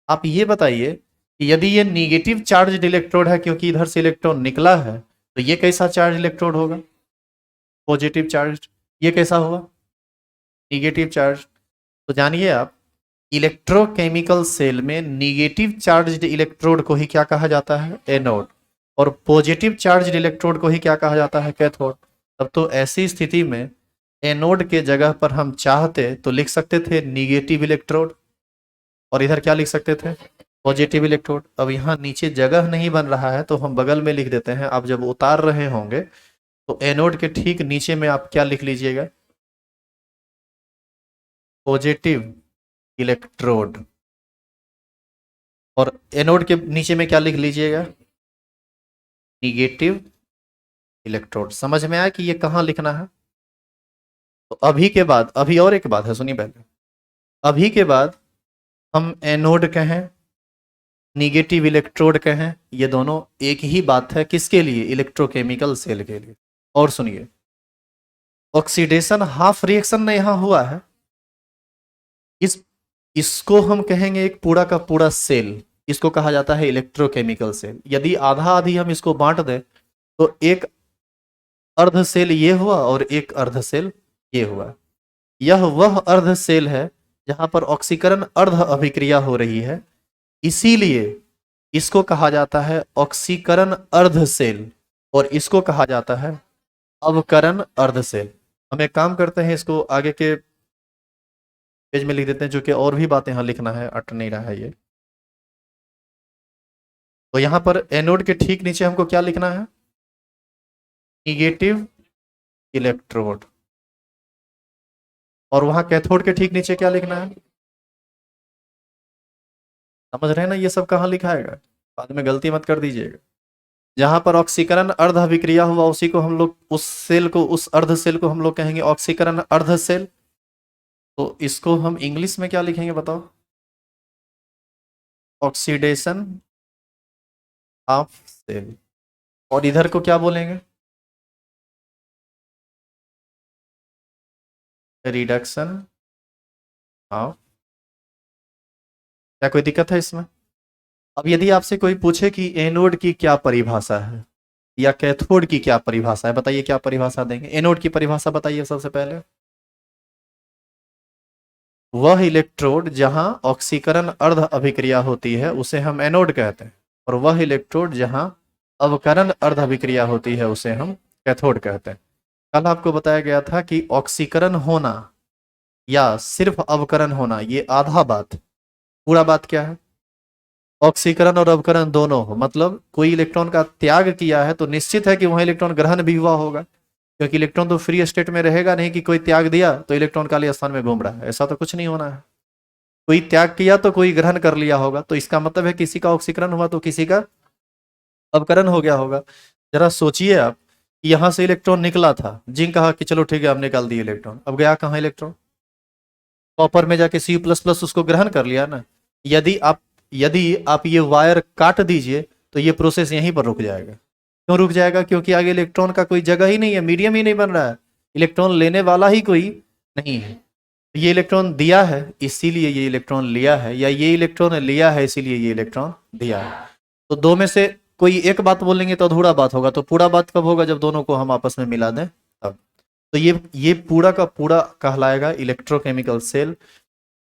आप ये बताइए कि यदि ये निगेटिव चार्ज इलेक्ट्रोड है, क्योंकि इधर से इलेक्ट्रॉन निकला है, तो ये कैसा चार्ज इलेक्ट्रोड होगा? Positive charge. ये कैसा होगा? Negative charge. तो जानिए आप, इलेक्ट्रोकेमिकल सेल में निगेटिव चार्ज इलेक्ट्रोड को ही क्या कहा जाता है? एनोड। और पॉजिटिव चार्ज इलेक्ट्रोड को ही क्या कहा जाता है? कैथोड। तब तो ऐसी स्थिति में एनोड के जगह पर हम चाहते तो लिख सकते थे निगेटिव इलेक्ट्रोड, और इधर क्या लिख सकते थे? Positive electrode. अब यहाँ नीचे जगह नहीं बन रहा है तो हम बगल में लिख देते हैं। आप जब उतार रहे होंगे तो एनोड के ठीक नीचे में आप क्या लिख लीजिएगा? Positive electrode. और एनोड के नीचे में क्या लिख लीजिएगा? Negative electrode. समझ में आया कि ये कहाँ लिखना है? तो अभी के बाद, अभी और एक बात है, सुनिए पहले। अभी के बाद हम एनोड कहें, निगेटिव इलेक्ट्रोड कहें, ये दोनों एक ही बात है। किसके लिए? इलेक्ट्रोकेमिकल सेल के लिए। और सुनिए, ऑक्सीडेशन हाफ रिएक्शन में यहां हुआ है, इस इसको हम कहेंगे एक पूरा का पूरा सेल। इसको कहा जाता है इलेक्ट्रोकेमिकल सेल। यदि आधा आधी हम इसको बांट दें तो एक अर्ध सेल ये हुआ और एक अर्ध सेल ये हुआ। यह वह अर्ध सेल है जहां पर ऑक्सीकरण अर्ध अभिक्रिया हो रही है, इसीलिए इसको कहा जाता है ऑक्सीकरण अर्ध सेल, और इसको कहा जाता है अवकरण अर्ध सेल। हम एक काम करते हैं, इसको आगे के पेज में लिख देते हैं, जो कि और भी बातें यहां लिखना है, अट नहीं रहा है ये। तो यहां पर एनोड के ठीक नीचे हमको क्या लिखना है? Negative electrode. और वहां कैथोड के ठीक नीचे क्या लिखना है? समझ रहे हैं ना ये सब कहाँ लिखाएगा? बाद में गलती मत कर दीजिएगा। जहां पर ऑक्सीकरण अर्ध अभिक्रिया हुआ उसी को हम लोग, उस सेल को, उस अर्ध सेल को हम लोग कहेंगे ऑक्सीकरण अर्ध सेल। तो इसको हम इंग्लिश में क्या लिखेंगे बताओ? Oxidation of cell. और इधर को क्या बोलेंगे? Reduction of. क्या कोई दिक्कत है इसमें? अब यदि आपसे कोई पूछे कि एनोड की क्या परिभाषा है या कैथोड की क्या परिभाषा है, बताइए क्या परिभाषा देंगे? एनोड की परिभाषा बताइए सबसे पहले। वह इलेक्ट्रोड जहां ऑक्सीकरण अर्ध अभिक्रिया होती है उसे हम एनोड कहते हैं, और वह इलेक्ट्रोड जहां अवकरण अर्ध अभिक्रिया होती है उसे हम कैथोड कहते हैं। कल आपको बताया गया था कि ऑक्सीकरण होना या सिर्फ अवकरण होना ये आधा बात, पूरा बात क्या है? ऑक्सीकरण और अवकरण दोनों हो, मतलब कोई इलेक्ट्रॉन का त्याग किया है तो निश्चित है कि वह इलेक्ट्रॉन ग्रहण भी हुआ होगा, क्योंकि इलेक्ट्रॉन तो फ्री स्टेट में रहेगा नहीं कि कोई त्याग दिया तो इलेक्ट्रॉन खाली स्थान में घूम रहा है, ऐसा तो कुछ नहीं होना है। कोई त्याग किया तो कोई ग्रहण कर लिया होगा, तो इसका मतलब है किसी का ऑक्सीकरण हुआ तो किसी का अवकरण हो गया होगा। जरा सोचिए आप, यहां से इलेक्ट्रॉन निकला था, जिंक कहा कि चलो ठीक है हम निकाल दिए इलेक्ट्रॉन, अब गया कहाँ इलेक्ट्रॉन? कॉपर में जाके सी प्लस प्लस उसको ग्रहण कर लिया ना। यदि आप ये वायर काट दीजिए तो ये प्रोसेस यहीं पर रुक जाएगा। क्यों रुक जाएगा? क्योंकि आगे इलेक्ट्रॉन का कोई जगह ही नहीं है, मीडियम ही नहीं बन रहा है, इलेक्ट्रॉन लेने वाला ही कोई नहीं है। ये इलेक्ट्रॉन दिया है इसीलिए ये इलेक्ट्रॉन लिया है, या ये इलेक्ट्रॉन लिया है इसीलिए ये इलेक्ट्रॉन दिया है। तो दो में से कोई एक बात बोलेंगे तो अधूरा बात होगा, तो पूरा बात कब होगा? जब दोनों को हम आपस में मिला दें तब। तो ये पूरा का पूरा कहलाएगा इलेक्ट्रोकेमिकल सेल।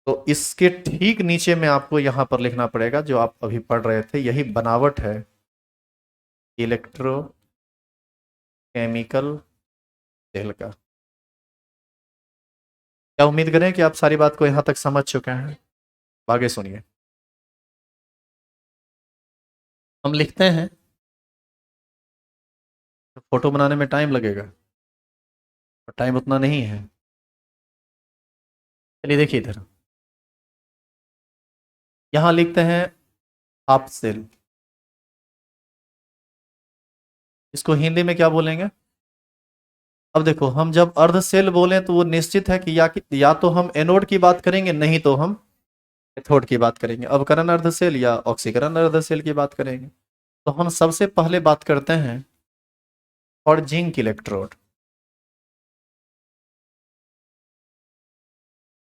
तो इसके ठीक नीचे में आपको यहां पर लिखना पड़ेगा जो आप अभी पढ़ रहे थे, यही बनावट है इलेक्ट्रोकेमिकल सेल का। क्या उम्मीद करें कि आप सारी बात को यहां तक समझ चुके हैं? आगे सुनिए। हम लिखते हैं, फोटो बनाने में टाइम लगेगा और टाइम उतना नहीं है। चलिए देखिए इधर, यहां लिखते हैं हाफ सेल। इसको हिंदी में क्या बोलेंगे? अब देखो, हम जब अर्ध सेल बोले तो वो निश्चित है कि या तो हम एनोड की बात करेंगे, नहीं तो हम कैथोड की बात करेंगे। अवकरण अर्ध सेल या ऑक्सीकरण अर्ध सेल की बात करेंगे। तो हम सबसे पहले बात करते हैं और जिंक इलेक्ट्रोड।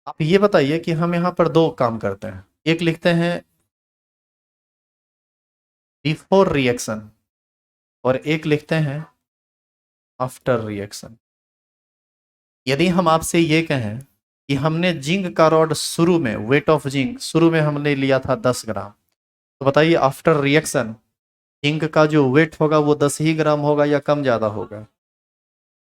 आप ये बताइए कि हम यहाँ पर दो काम करते हैं, एक लिखते हैं बिफोर रिएक्शन और एक लिखते हैं आफ्टर रिएक्शन। यदि हम आपसे ये कहें कि हमने जिंक का रॉड शुरू में, वेट ऑफ जिंक शुरू में हमने लिया था 10 ग्राम, तो बताइए आफ्टर रिएक्शन जिंक का जो वेट होगा वो 10 ही ग्राम होगा या कम ज़्यादा होगा?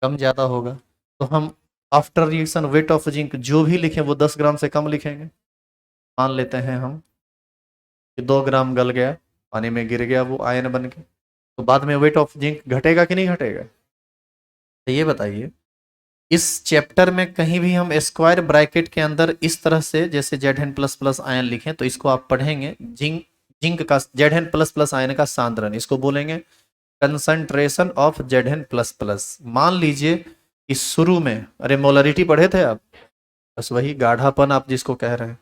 कम ज़्यादा होगा। तो हम after reaction weight of zinc जो भी लिखें वो 10 ग्राम से कम लिखेंगे। मान लेते हैं हम कि 2 ग्राम गल गया, पानी में गिर गया वो आयन बन के, तो बाद में वेट ऑफ जिंक घटेगा कि नहीं घटेगा? तो ये बताइए, इस चैप्टर में कहीं भी हम स्क्वायर ब्रैकेट के अंदर इस तरह से जैसे Zn++ आयन लिखें तो इसको आप पढ़ेंगे जिंक, जिंक का Zn++ आयन का सांद्रण, इसको बोलेंगे कंसंट्रेशन ऑफ Zn++। मान लीजिए कि शुरू में, अरे मोलरिटी पढ़े थे आप, बस वही गाढ़ापन आप जिसको कह रहे हैं।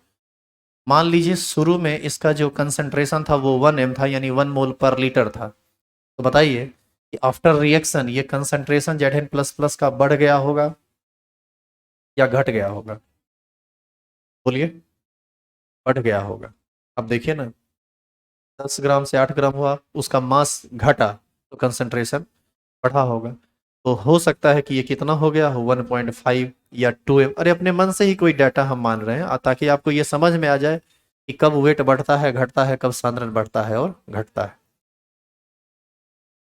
मान लीजिए शुरू में इसका जो कंसंट्रेशन था वो 1 m था, यानी 1 मोल/लीटर था। तो बताइए कि आफ्टर रिएक्शन ये कंसंट्रेशन Zn++ का बढ़ गया होगा या घट गया होगा? बोलिए। बढ़ गया होगा। अब देखिए ना, 10 ग्राम से 8 ग्राम हुआ, उसका मास घटा तो कंसंट्रेशन बढ़ा होगा। तो हो सकता है कि ये कितना हो गया हो, 1.5 या 2 m। अरे अपने मन से ही कोई डाटा हम मान रहे हैं ताकि आपको ये समझ में आ जाए कि कब वेट बढ़ता है घटता है, कब सांद्रण बढ़ता है और घटता है।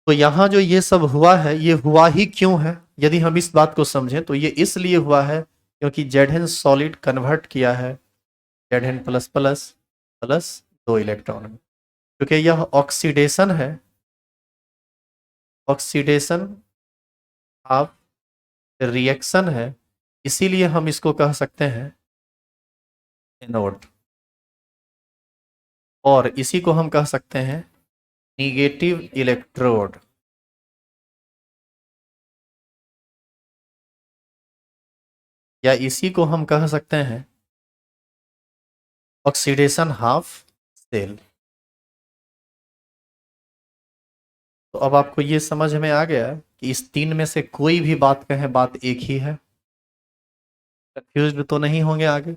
तो यहाँ जो ये सब हुआ है, ये हुआ ही क्यों है? यदि हम इस बात को समझें तो ये इसलिए हुआ है क्योंकि Zn सॉलिड कन्वर्ट किया है Zn++ प्लस 2 इलेक्ट्रॉन में। क्योंकि यह ऑक्सीडेशन है, ऑक्सीडेशन ऑफ रिएक्शन है, इसीलिए हम इसको कह सकते हैं एनोड, और इसी को हम कह सकते हैं निगेटिव इलेक्ट्रोड। या इसी को हम कह सकते हैं ऑक्सीडेशन हाफ सेल। तो अब आपको ये समझ में आ गया कि इस तीन में से कोई भी बात कहें, बात एक ही है। कंफ्यूज तो नहीं होंगे आगे?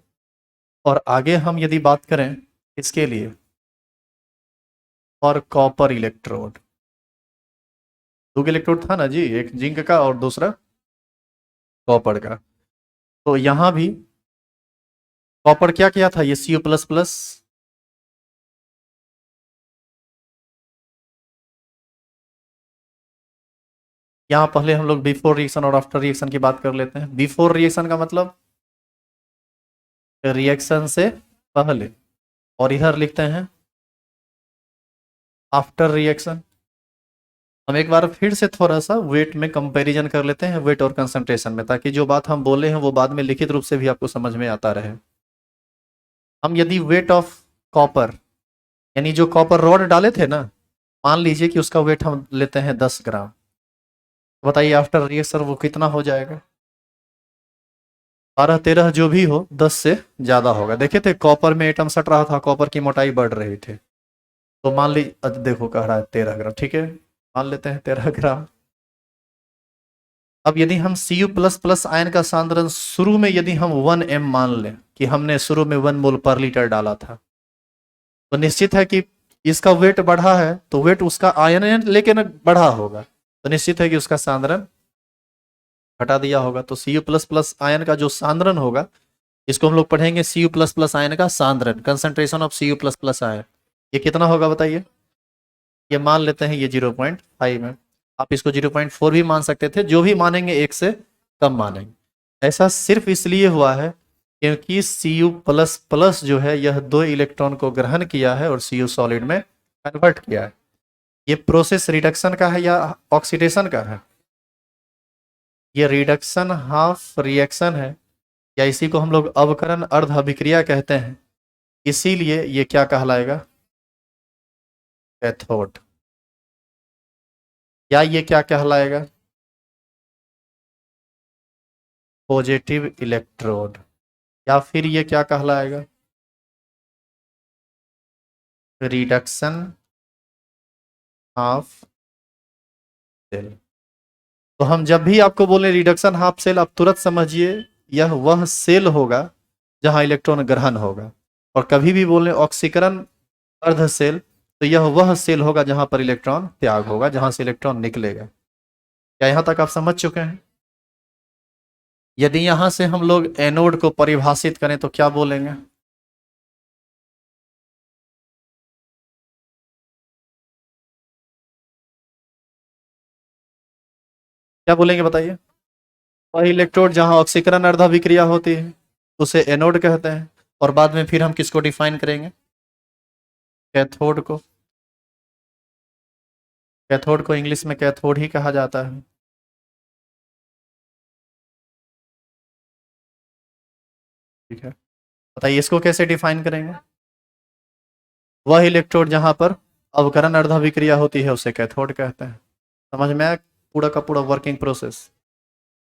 और आगे हम यदि बात करें इसके लिए, और कॉपर इलेक्ट्रोड, दो इलेक्ट्रोड था ना जी, एक जिंक का और दूसरा कॉपर का। तो यहां भी कॉपर क्या किया था, ये Cu++, यहाँ पहले हम लोग बिफोर रिएक्शन और आफ्टर रिएक्शन की बात कर लेते हैं। बिफोर रिएक्शन का मतलब रिएक्शन से पहले, और इधर लिखते हैं आफ्टर रिएक्शन। हम एक बार फिर से थोड़ा सा वेट में कंपैरिजन कर लेते हैं, वेट और कंसंट्रेशन में, ताकि जो बात हम बोले हैं वो बाद में लिखित रूप से भी आपको समझ में आता रहे। हम यदि वेट ऑफ कॉपर, यानी जो कॉपर रॉड डाले थे ना, मान लीजिए कि उसका वेट हम लेते हैं 10 ग्राम, बताइए आफ्टर रिएक्शन वो कितना हो जाएगा? 12-13 जो भी हो, 10 से ज्यादा होगा। देखे थे कॉपर में एटम सट रहा था, कॉपर की मोटाई बढ़ रही थी। तो मान लीजिए, देखो कह रहा है 13 ग्राम, ठीक है मान लेते हैं 13 ग्राम। अब यदि हम Cu++ आयन का सांद्रण शुरू में यदि हम 1 m मान लें कि हमने शुरू में 1 मोल/लीटर डाला था, तो निश्चित है कि इसका वेट बढ़ा है तो वेट उसका आयन लेके ना बढ़ा होगा, तो निश्चित है कि उसका सांद्रण हटा दिया होगा, तो Cu प्लस प्लस आयन का जो सांद्रण होगा, इसको हम लोग पढ़ेंगे Cu प्लस प्लस आयन का सांद्रण, concentration of Cu plus plus ion. ये कितना होगा बताइए? ये मान लेते हैं ये 0.5 है। आप इसको 0.4 भी मान सकते थे, जो भी मानेंगे एक से कम मानेंगे। ऐसा सिर्फ इसलिए हुआ है क्योंकि Cu प्लस प्लस जो है यह 2 इलेक्ट्रॉन को ग्रहण किया है और Cu सॉलिड में कन्वर्ट किया है। ये प्रोसेस रिडक्शन का है या ऑक्सीडेशन का है? ये रिडक्शन हाफ रिएक्शन है, या इसी को हम लोग अवकरण अर्ध अभिक्रिया कहते हैं। इसीलिए ये क्या कहलाएगा? कैथोड। या ये क्या कहलाएगा? Positive electrode. या फिर ये क्या कहलाएगा? Reduction half cell. तो हम जब भी आपको बोले रिडक्शन हाफ सेल, आप तुरंत समझिए यह वह सेल होगा जहां इलेक्ट्रॉन ग्रहण होगा। और कभी भी बोले ऑक्सीकरण अर्ध सेल, तो यह वह सेल होगा जहां पर इलेक्ट्रॉन त्याग होगा, जहां से इलेक्ट्रॉन निकलेगा। क्या यहां तक आप समझ चुके हैं? यदि यहां से हम लोग एनोड को परिभाषित करें तो क्या बोलेंगे? क्या बोलेंगे बताइए? वह इलेक्ट्रोड जहां ऑक्सीकरण अर्धाभिक्रिया होती है उसे एनोड कहते हैं। और बाद में फिर हम किसको डिफाइन करेंगे? कैथोड को। कैथोड को इंग्लिश में कैथोड ही कहा जाता है। ठीक है, बताइए इसको कैसे डिफाइन करेंगे? वह इलेक्ट्रोड जहां पर अवकरण अर्धाभिक्रिया होती है उसे कैथोड कहते हैं। समझ में आया पूरा का पूरा वर्किंग प्रोसेस?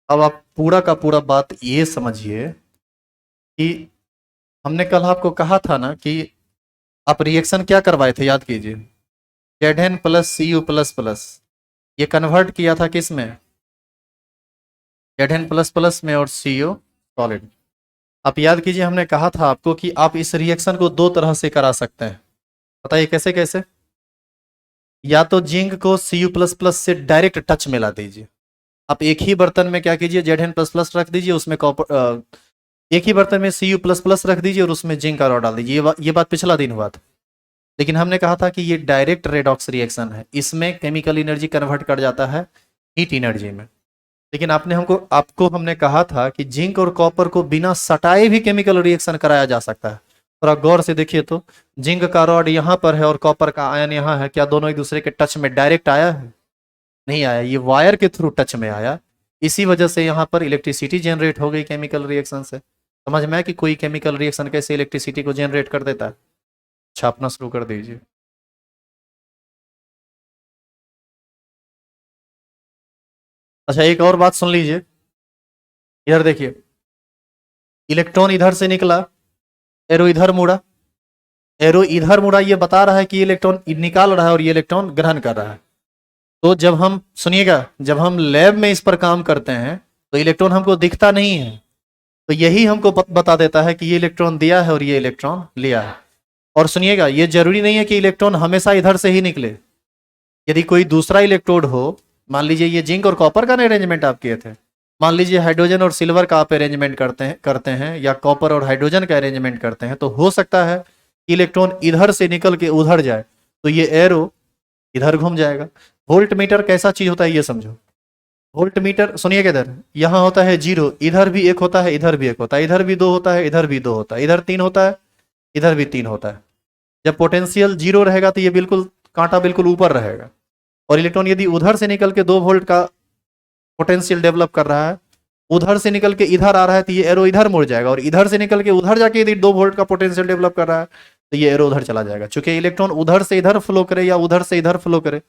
अब आप पूरा का पूरा बात ये समझिए कि हमने कल आपको कहा था ना कि आप रिएक्शन क्या करवाए थे, याद कीजिए। Zn plus C U plus plus, ये कन्वर्ट किया था किस में? Zn प्लस प्लस में और सी यू सॉलिड। आप याद कीजिए, हमने कहा था आपको कि आप इस रिएक्शन को दो तरह से करा सकते हैं। बताइए कैसे कैसे? या तो जिंक को Cu प्लस प्लस से डायरेक्ट टच में ला दीजिए। आप एक ही बर्तन में क्या कीजिए, Zn प्लस प्लस रख दीजिए, उसमें कॉपर, एक ही बर्तन में Cu प्लस प्लस रख दीजिए और उसमें जिंक का रॉड डाल दीजिए। ये बात पिछला दिन हुआ था। लेकिन हमने कहा था कि ये डायरेक्ट रेडॉक्स रिएक्शन है, इसमें केमिकल एनर्जी कन्वर्ट कर जाता है हीट एनर्जी में। लेकिन आपने आपको हमने कहा था कि जिंक और कॉपर को बिना सटाए भी केमिकल रिएक्शन कराया जा सकता है। थोड़ा गौर से देखिए तो, जिंक का रॉड यहाँ पर है और कॉपर का आयन यहाँ है, क्या दोनों एक दूसरे के टच में डायरेक्ट आया है? नहीं आया, ये वायर के थ्रू टच में आया। इसी वजह से यहाँ पर इलेक्ट्रिसिटी जनरेट हो गई केमिकल रिएक्शन से। समझ में आया कि कोई केमिकल रिएक्शन कैसे इलेक्ट्रिसिटी को जनरेट कर देता है? छापना शुरू कर दीजिए। अच्छा, एक और बात सुन लीजिए, इधर देखिए। इलेक्ट्रॉन इधर से निकला, एरो इधर मुड़ा, एरो इधर मुड़ा, ये बता रहा है कि ये इलेक्ट्रॉन निकाल रहा है और ये इलेक्ट्रॉन ग्रहण कर रहा है। तो जब हम सुनिएगा, जब हम लैब में इस पर काम करते हैं तो इलेक्ट्रॉन हमको दिखता नहीं है। तो यही हमको बता देता है कि ये इलेक्ट्रॉन दिया है और ये इलेक्ट्रॉन लिया है। और सुनिएगा, ये जरूरी नहीं है कि इलेक्ट्रॉन हमेशा इधर से ही निकले। यदि कोई दूसरा इलेक्ट्रोड हो, मान लीजिए ये जिंक और कॉपर का अरेंजमेंट आप किए थे, मान लीजिए हाइड्रोजन और सिल्वर का आप अरेंजमेंट करते हैं या कॉपर और हाइड्रोजन का अरेंजमेंट करते हैं, तो हो सकता है कि इलेक्ट्रॉन इधर से निकल के उधर जाए, तो ये एरो इधर घूम जाएगा। वोल्ट मीटर कैसा चीज होता है ये समझो। वोल्ट मीटर सुनिए, किधर यहाँ होता है जीरो, इधर भी एक होता है, इधर भी एक होता है, इधर भी दो होता है, इधर भी दो होता है, इधर तीन होता है, इधर भी तीन होता है। जब पोटेंशियल जीरो रहेगा तो ये बिल्कुल कांटा बिल्कुल ऊपर रहेगा। और इलेक्ट्रॉन यदि उधर से निकल के 2 वोल्ट का पोटेंशियल डेवलप कर रहा है, उधर से निकल के इधर आ रहा है, तो ये एरो इधर मुड़ जाएगा। और इधर से निकल के उधर जाके यदि 2 वोल्ट का पोटेंशियल डेवलप कर रहा है, तो ये एरो उधर चला जाएगा। चूंकि इलेक्ट्रॉन उधर से इधर फ्लो करे या उधर से इधर फ्लो करे,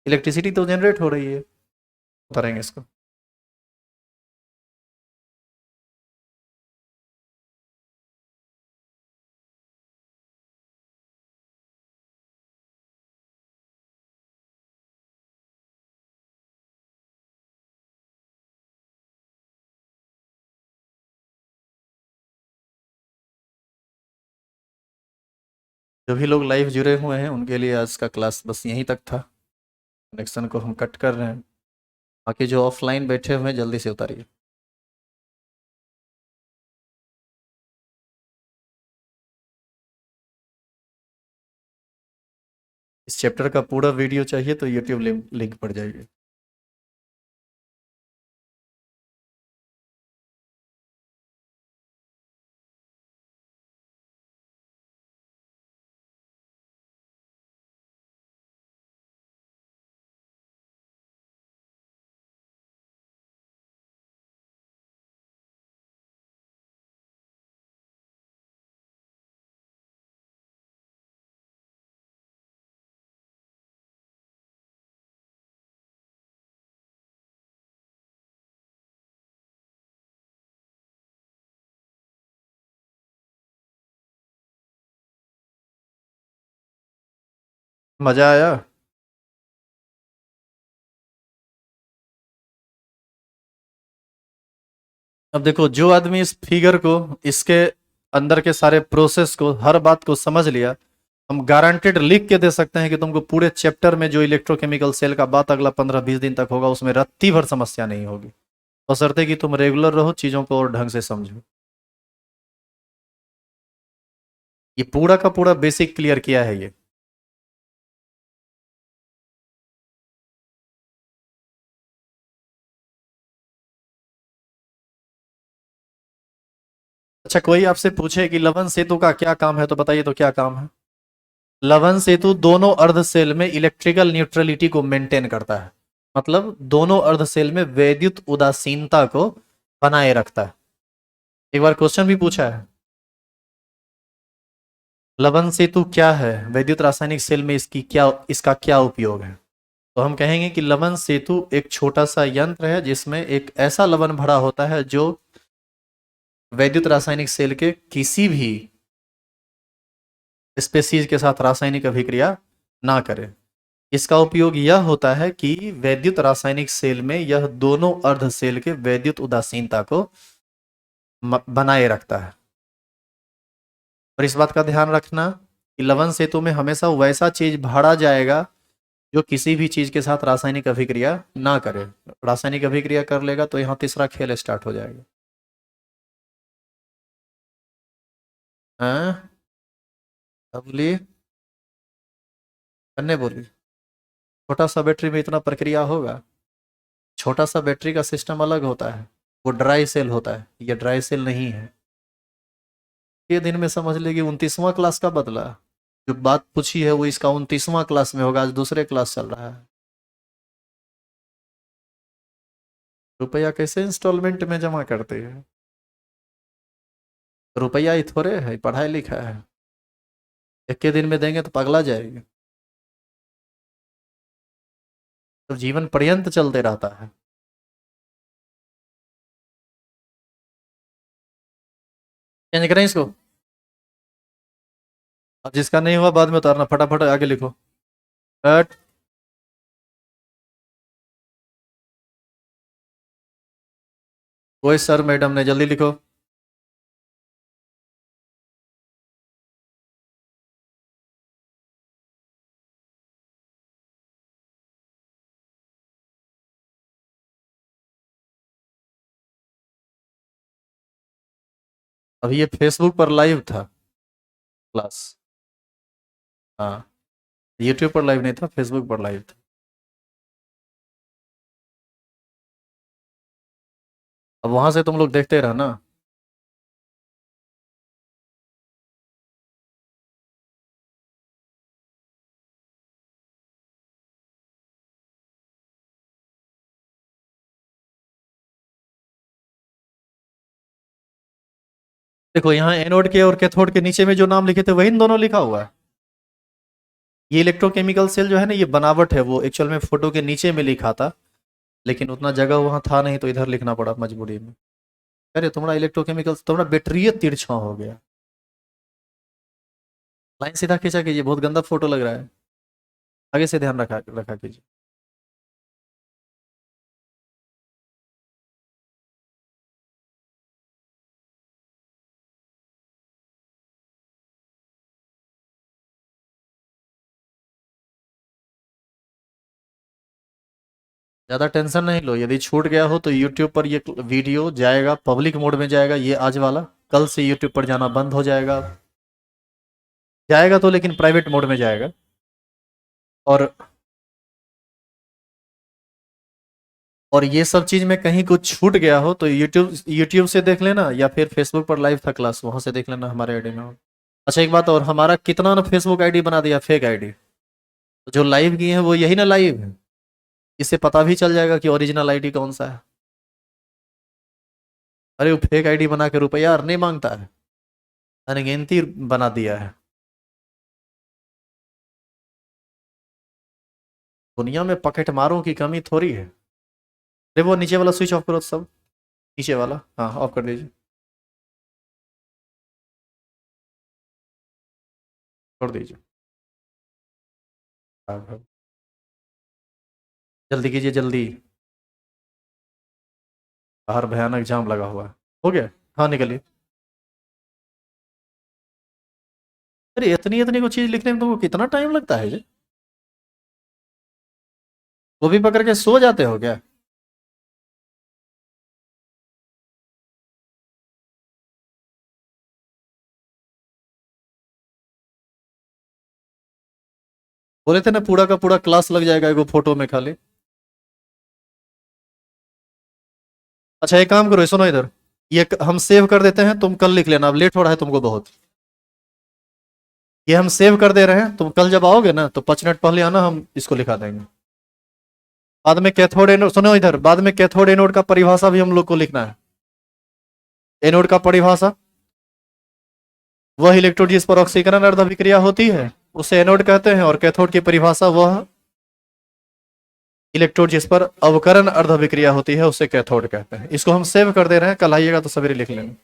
इलेक्ट्रिसिटी तो जनरेट हो रही है। उतारेंगे इसको। जो भी लोग लाइव जुड़े हुए हैं उनके लिए आज का क्लास बस यहीं तक था। कनेक्शन को हम कट कर रहे हैं। बाकी जो ऑफलाइन बैठे हुए हैं जल्दी से उतारिए। इस चैप्टर का पूरा वीडियो चाहिए तो यूट्यूब लिंक पड़ जाएगी। मजा आया? अब देखो, जो आदमी इस फिगर को, इसके अंदर के सारे प्रोसेस को, हर बात को समझ लिया, हम गारंटेड लिख के दे सकते हैं कि तुमको पूरे चैप्टर में जो इलेक्ट्रोकेमिकल सेल का बात अगला 15-20 दिन तक होगा उसमें रत्ती भर समस्या नहीं होगी, बशर्ते कि तुम रेगुलर रहो, चीजों को और ढंग से समझो। ये पूरा का पूरा बेसिक क्लियर किया है ये। अच्छा, कोई आपसे पूछे कि लवन सेतु का क्या काम है, तो बताइए तो क्या काम है। लवन सेतु दोनों अर्ध सेल में इलेक्ट्रिकल न्यूट्रलिटी को मेंटेन करता है, मतलब दोनों अर्ध सेल में वैद्युत उदासीनता को बनाए रखता है। एक बार क्वेश्चन भी पूछा है, लवन सेतु क्या है, वैद्युत रासायनिक सेल में इसका क्या उपयोग है। तो हम कहेंगे कि लवन सेतु एक छोटा सा यंत्र है जिसमें एक ऐसा लवन भरा होता है जो वैद्युत रासायनिक सेल के किसी भी स्पेसीज के साथ रासायनिक अभिक्रिया ना करे। इसका उपयोग यह होता है कि वैद्युत रासायनिक सेल में यह दोनों अर्ध सेल के वैद्युत उदासीनता को बनाए रखता है। और इस बात का ध्यान रखना कि लवन सेतु में हमेशा वैसा चीज भरा जाएगा जो किसी भी चीज के साथ रासायनिक अभिक्रिया ना करे। रासायनिक अभिक्रिया कर लेगा तो यहाँ तीसरा खेल स्टार्ट हो जाएगा। हाँ, अब बोलिए, अन्य बोलिए। छोटा सा बैटरी में इतना प्रक्रिया होगा? छोटा सा बैटरी का सिस्टम अलग होता है, वो ड्राई सेल होता है, ये ड्राई सेल नहीं है। ये दिन में समझ लेगी 29वां क्लास का बदला। जो बात पूछी है वो इसका 29वां क्लास में होगा, आज दूसरे क्लास चल रहा है। रुपया कैसे इंस्टॉलमेंट में जमा करते हैं? रुपया ही थोड़े है, पढ़ाई लिखा है। एक के दिन में देंगे तो पगला जाएगी। तो जीवन पर्यंत चलते रहता है। चेंज करें इसको? अब जिसका नहीं हुआ बाद में उतारना, फटाफट आगे लिखो। कट। कोई सर मैडम ने, जल्दी लिखो। अभी ये फेसबुक पर लाइव था क्लास। हाँ, यूट्यूब पर लाइव नहीं था, फेसबुक पर लाइव था। अब वहां से तुम लोग देखते रहना। देखो यहाँ एनोड के और कैथोड के नीचे में जो नाम लिखे थे वही इन दोनों लिखा हुआ है। ये इलेक्ट्रोकेमिकल सेल जो है ना, ये बनावट है, वो एक्चुअल में फोटो के नीचे में लिखा था, लेकिन उतना जगह वहां था नहीं तो इधर लिखना पड़ा मजबूरी में। अरे तुम्हारा इलेक्ट्रोकेमिकल, तुम्हारा बैटरी तिरछा हो गया। लाइन सीधा खींचा कीजिए, बहुत गंदा फोटो लग रहा है। आगे से ध्यान रखा रखा कीजिए। ज़्यादा टेंशन नहीं लो, यदि छूट गया हो तो यूट्यूब पर ये वीडियो जाएगा, पब्लिक मोड में जाएगा, ये आज वाला, कल से यूट्यूब पर जाना बंद हो जाएगा। जाएगा तो लेकिन प्राइवेट मोड में जाएगा। और और ये सब चीज़ में कहीं कुछ छूट गया हो तो यूट्यूब यूट्यूब से देख लेना, या फिर फेसबुक पर लाइव था क्लास, वहाँ से देख लेना हमारे आईडी में। अच्छा एक बात और, हमारा कितना ना फेसबुक आईडी बना दिया फेक आईडी, तो जो लाइव किए हैं वो यही ना लाइव है, इससे पता भी चल जाएगा कि ओरिजिनल आईडी कौन सा है। अरे वो फेक आईडी बना के रुपया नहीं मांगता है, अनगिनती बना दिया है। दुनिया में पकेट मारों की कमी थोड़ी है। अरे वो नीचे वाला स्विच ऑफ करो सब, नीचे वाला, हाँ ऑफ कर दीजिए, छोड़ दीजिए। हाँ, हाँ। जल्दी कीजिए जल्दी, बाहर भयानक जाम लगा हुआ है। हो गया, हाँ निकलिए। अरे इतनी इतनी को चीज लिखने में तुमको कितना टाइम लगता है जी? वो भी पकड़ के सो जाते हो क्या? बोले थे ना पूरा का पूरा क्लास लग जाएगा एगो फोटो में खाली। अच्छा एक काम करो, सुनो इधर, ये हम सेव कर देते हैं, तुम कल लिख लेना, अब लेट हो रहा है तुमको बहुत। ये हम सेव कर दे रहे हैं, तुम कल जब आओगे ना तो 5 मिनट पहले आना, हम इसको लिखा देंगे। बाद में कैथोड एनोड, सुनो इधर, बाद में कैथोड एनोड का परिभाषा भी हम लोग को लिखना है। एनोड का परिभाषा, वह इलेक्ट्रोड जिस पर ऑक्सीकरण अर्ध अभिक्रिया होती है उसे एनोड कहते हैं, और कैथोड की परिभाषा वह इलेक्ट्रोड जिस पर अवकरण अर्ध अभिक्रिया होती है उसे कैथोड कहते हैं। इसको हम सेव कर दे रहे हैं, कल आइएगा तो सवेरे लिख लेंगे।